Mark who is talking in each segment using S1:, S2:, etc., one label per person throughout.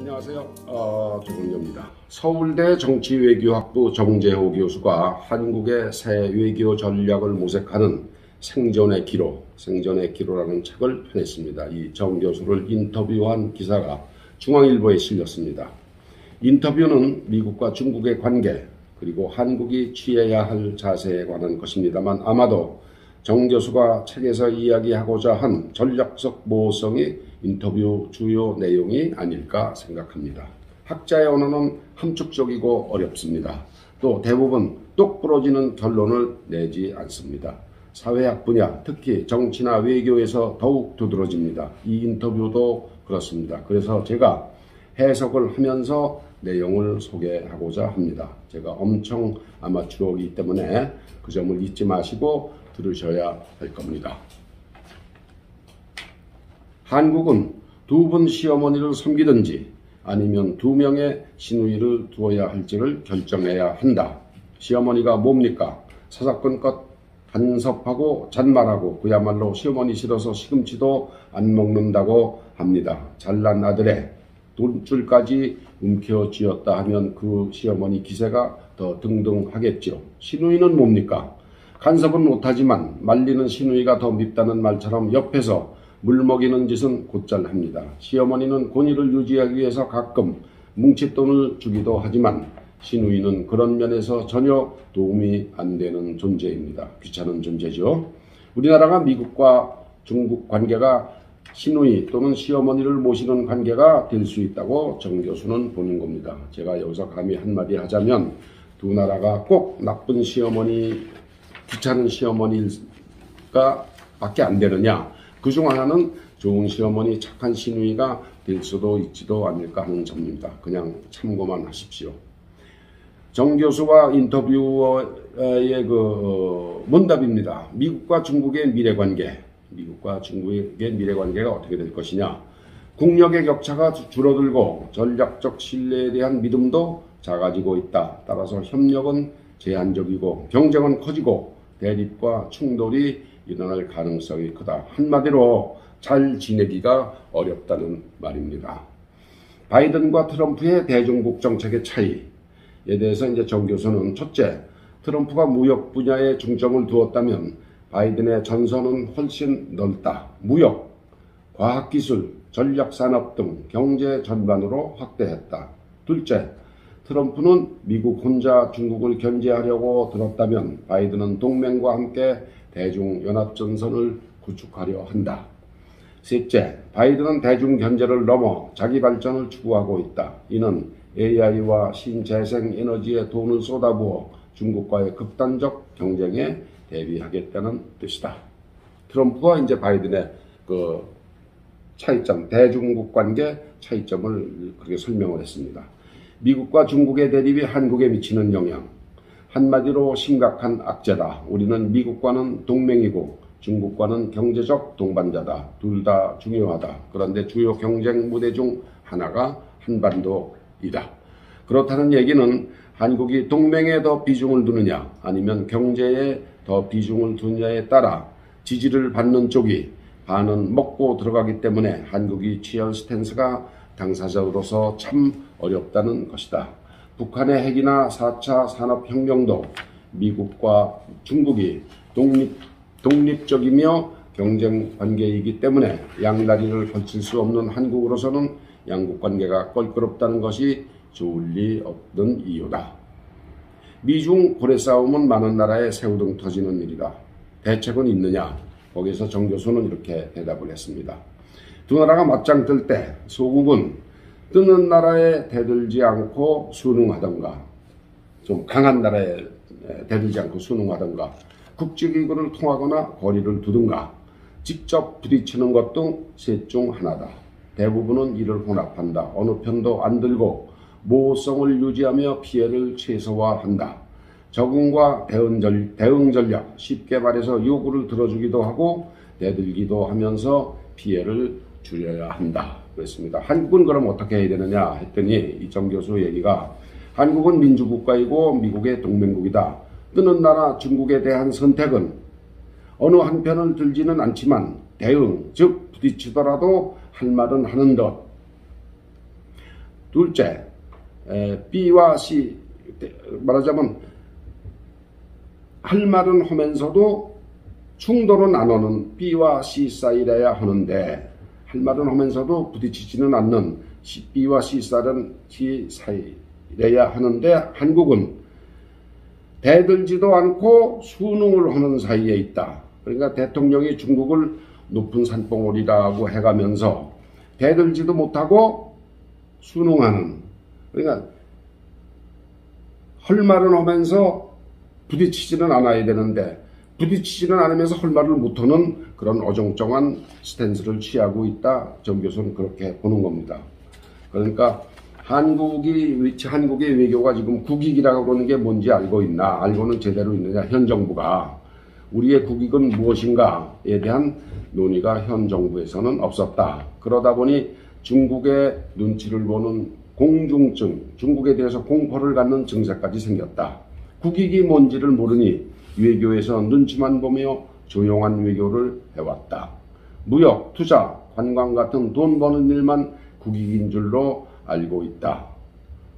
S1: 안녕하세요. 조근조입니다. 서울대 정치외교학부 정재호 교수가 한국의 새 외교 전략을 모색하는 생존의 기로라는 책을 펴냈습니다. 이 정 교수를 인터뷰한 기사가 중앙일보에 실렸습니다. 인터뷰는 미국과 중국의 관계, 그리고 한국이 취해야 할 자세에 관한 것입니다만 아마도 정 교수가 책에서 이야기하고자 한 전략적 모호성이 인터뷰 주요 내용이 아닐까 생각합니다. 학자의 언어는 함축적이고 어렵습니다. 또 대부분 똑 부러지는 결론을 내지 않습니다. 사회학 분야, 특히 정치나 외교에서 더욱 두드러집니다. 이 인터뷰도 그렇습니다. 그래서 제가 해석을 하면서 내용을 소개하고자 합니다. 제가 엄청 아마추어이기 때문에 그 점을 잊지 마시고 들으셔야 할 겁니다. 한국은 두 분 시어머니를 섬기든지 아니면 2명의 시누이를 두어야 할지를 결정해야 한다. 시어머니가 뭡니까? 사사건건 간섭하고 잔말하고 그야말로 시어머니 싫어서 시금치도 안 먹는다고 합니다. 잘난 아들의 돈줄까지 움켜쥐었다 하면 그 시어머니 기세가 더 등등하겠죠. 시누이는 뭡니까? 간섭은 못하지만 말리는 시누이가 더 밉다는 말처럼 옆에서 물먹이는 짓은 곧잘 합니다. 시어머니는 권위를 유지하기 위해서 가끔 뭉칫돈을 주기도 하지만 시누이는 그런 면에서 전혀 도움이 안 되는 존재입니다. 귀찮은 존재죠. 우리나라가 미국과 중국 관계가 시누이 또는 시어머니를 모시는 관계가 될 수 있다고 정 교수는 보는 겁니다. 제가 여기서 감히 한마디 하자면 두 나라가 꼭 나쁜 시어머니, 귀찮은 시어머니가 밖에 안 되느냐, 그중 하나는 좋은 시어머니, 착한 시누이가 될 수도 있지도 않을까 하는 점입니다. 그냥 참고만 하십시오. 정 교수와 인터뷰어의 문답입니다. 미국과 중국의 미래관계가 어떻게 될 것이냐. 국력의 격차가 줄어들고 전략적 신뢰에 대한 믿음도 작아지고 있다. 따라서 협력은 제한적이고 경쟁은 커지고 대립과 충돌이 일어날 가능성이 크다. 한마디로 잘 지내기가 어렵다는 말입니다. 바이든과 트럼프의 대중국 정책의 차이에 대해서 이제 정 교수는 첫째, 트럼프가 무역 분야에 중점을 두었다면 바이든의 전선은 훨씬 넓다. 무역, 과학기술, 전략산업 등 경제 전반으로 확대했다. 둘째, 트럼프는 미국 혼자 중국을 견제하려고 들었다면 바이든은 동맹과 함께 대중연합전선을 구축하려 한다. 셋째, 바이든은 대중 견제를 넘어 자기 발전을 추구하고 있다. 이는 AI와 신재생 에너지에 돈을 쏟아부어 중국과의 극단적 경쟁에 대비하겠다는 뜻이다. 트럼프와 이제 바이든의 그 차이점, 대중국 관계 차이점을 그렇게 설명을 했습니다. 미국과 중국의 대립이 한국에 미치는 영향. 한마디로 심각한 악재다. 우리는 미국과는 동맹이고 중국과는 경제적 동반자다. 둘 다 중요하다. 그런데 주요 경쟁 무대 중 하나가 한반도이다. 그렇다는 얘기는 한국이 동맹에 더 비중을 두느냐 아니면 경제에 더 비중을 두느냐에 따라 지지를 받는 쪽이 반은 먹고 들어가기 때문에 한국이 취한 스탠스가 당사자로서 참 어렵다는 것이다. 북한의 핵이나 4차 산업혁명도 미국과 중국이 독립적이며 경쟁 관계이기 때문에 양다리를 걸칠 수 없는 한국으로서는 양국 관계가 껄끄럽다는 것이 좋을 리 없는 이유다. 미중 고래 싸움은 많은 나라에 새우등 터지는 일이다. 대책은 있느냐? 거기서 정 교수는 이렇게 대답을 했습니다. 두 나라가 맞짱 뜰 때 소국은 뜨는 나라에 대들지 않고 순응하던가, 좀 강한 나라에 대들지 않고 순응하던가, 국제기구를 통하거나 거리를 두든가, 직접 부딪히는 것 등 셋 중 하나다. 대부분은 이를 혼합한다. 어느 편도 안 들고 모호성을 유지하며 피해를 최소화한다. 적응과 대응 전략, 쉽게 말해서 요구를 들어주기도 하고 대들기도 하면서 피해를 줄여야 한다. 그랬습니다. 한국은 그럼 어떻게 해야 되느냐 했더니 이 정 교수 얘기가 한국은 민주국가이고 미국의 동맹국이다. 뜨는 나라 중국에 대한 선택은 어느 한편을 들지는 않지만 대응, 즉 부딪히더라도 할 말은 하는 것. 둘째, B와 C, 말하자면 할 말은 하면서도 충돌은 안 하는 B와 C 사이래야 하는데, 할 말은 하면서도 부딪히지는 않는 B와 C 사이래야 하는데, 한국은 대들지도 않고 순응을 하는 사이에 있다. 그러니까 대통령이 중국을 높은 산봉우리라고 해가면서 대들지도 못하고 순응하는, 그러니까 할 말은 하면서 부딪히지는 않아야 되는데 부딪히지는 않으면서 할 말을 못하는 그런 어정쩡한 스탠스를 취하고 있다. 정 교수는 그렇게 보는 겁니다. 그러니까 한국의 외교가 지금 국익이라고 그러는 게 뭔지 알고 있나, 알고는 제대로 있느냐. 현 정부가 우리의 국익은 무엇인가에 대한 논의가 현 정부에서는 없었다. 그러다 보니 중국의 눈치를 보는 공중증, 중국에 대해서 공포를 갖는 증세까지 생겼다. 국익이 뭔지를 모르니 외교에서 눈치만 보며 조용한 외교를 해왔다. 무역, 투자, 관광 같은 돈 버는 일만 국익인 줄로 알고 있다.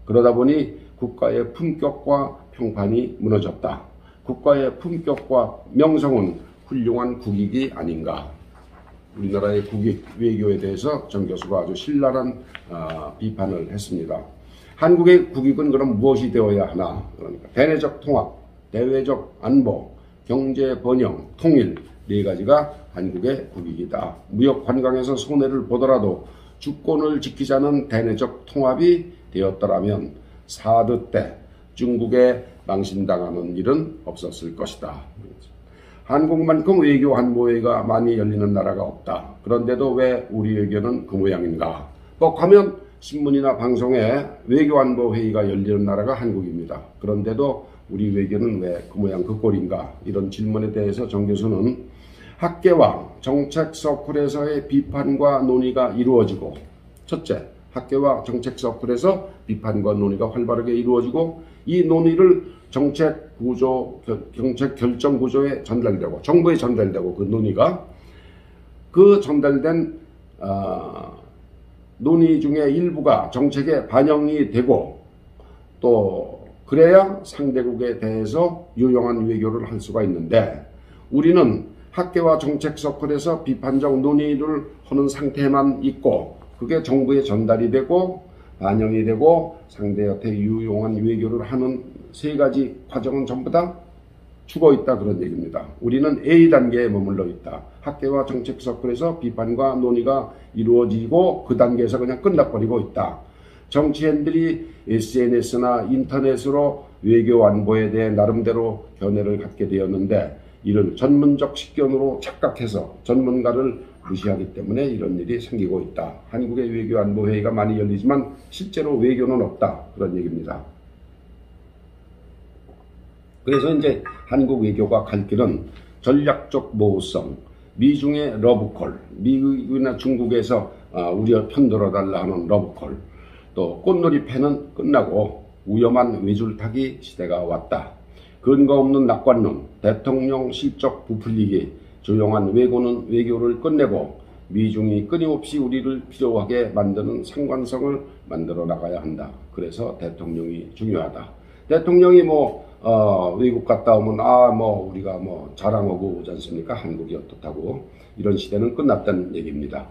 S1: 그러다 보니 국가의 품격과 평판이 무너졌다. 국가의 품격과 명성은 훌륭한 국익이 아닌가. 우리나라의 국익 외교에 대해서 정 교수가 아주 신랄한 비판을 했습니다. 한국의 국익은 그럼 무엇이 되어야 하나? 그러니까 대내적 통합, 대외적 안보, 경제 번영, 통일, 네 가지가 한국의 국익이다. 무역 관광에서 손해를 보더라도 주권을 지키자는 대내적 통합이 되었더라면 사드 때 중국에 망신당하는 일은 없었을 것이다. 한국만큼 외교 안보회의가 많이 열리는 나라가 없다. 그런데도 왜 우리 외교는 그 모양인가? 뻑하면 신문이나 방송에 외교 안보 회의가 열리는 나라가 한국입니다. 그런데도 우리 외교는 왜 그 모양 그 꼴인가? 이런 질문에 대해서 정 교수는 학계와 정책 서클에서의 비판과 논의가 이루어지고, 첫째, 학계와 정책 서클에서 비판과 논의가 활발하게 이루어지고, 이 논의를 정책 결정 구조에 전달되고, 정부에 전달되고, 그 논의가 그 전달된 논의 중에 일부가 정책에 반영이 되고, 또 그래야 상대국에 대해서 유용한 외교를 할 수가 있는데, 우리는 학계와 정책 서클에서 비판적 논의를 하는 상태만 있고, 그게 정부에 전달이 되고 반영이 되고 상대한테 유용한 외교를 하는 세 가지 과정은 전부 다 죽어 있다, 그런 얘기입니다. 우리는 A단계에 머물러 있다. 학계와 정책 서클에서 비판과 논의가 이루어지고 그 단계에서 그냥 끝나버리고 있다. 정치인들이 SNS나 인터넷으로 외교 안보에 대해 나름대로 견해를 갖게 되었는데, 이를 전문적 식견으로 착각해서 전문가를 무시하기 때문에 이런 일이 생기고 있다. 한국의 외교 안보 회의가 많이 열리지만 실제로 외교는 없다, 그런 얘기입니다. 그래서 이제 한국 외교가 갈 길은 전략적 모호성, 미중의 러브콜, 미국이나 중국에서 우리가 편들어달라 하는 러브콜, 또 꽃놀이 패는 끝나고 위험한 외줄타기 시대가 왔다. 근거 없는 낙관론, 대통령 실적 부풀리기, 조용한 외교를 끝내고 미중이 끊임없이 우리를 필요하게 만드는 상관성을 만들어 나가야 한다. 그래서 대통령이 중요하다. 대통령이 외국 갔다 오면 우리가 자랑하고 오지 않습니까? 한국이 어떻다고. 이런 시대는 끝났다는 얘기입니다.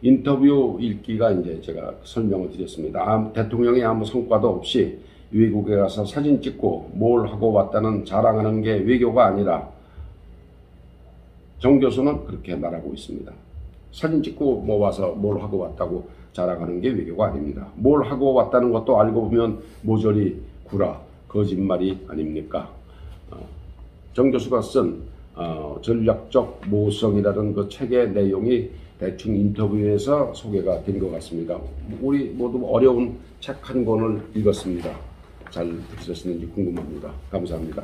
S1: 인터뷰 읽기가 이제 제가 설명을 드렸습니다. 대통령이 아무 성과도 없이 외국에 가서 사진 찍고 뭘 하고 왔다는 자랑하는 게 외교가 아니라, 정 교수는 그렇게 말하고 있습니다. 사진 찍고 와서 뭘 하고 왔다고 자랑하는 게 외교가 아닙니다. 뭘 하고 왔다는 것도 알고 보면 모조리 구라, 거짓말이 아닙니까? 정 교수가 쓴 전략적 모호성이라는 그 책의 내용이 대충 인터뷰에서 소개가 된 것 같습니다. 우리 모두 어려운 책 한 권을 읽었습니다. 잘 들으셨는지 궁금합니다. 감사합니다.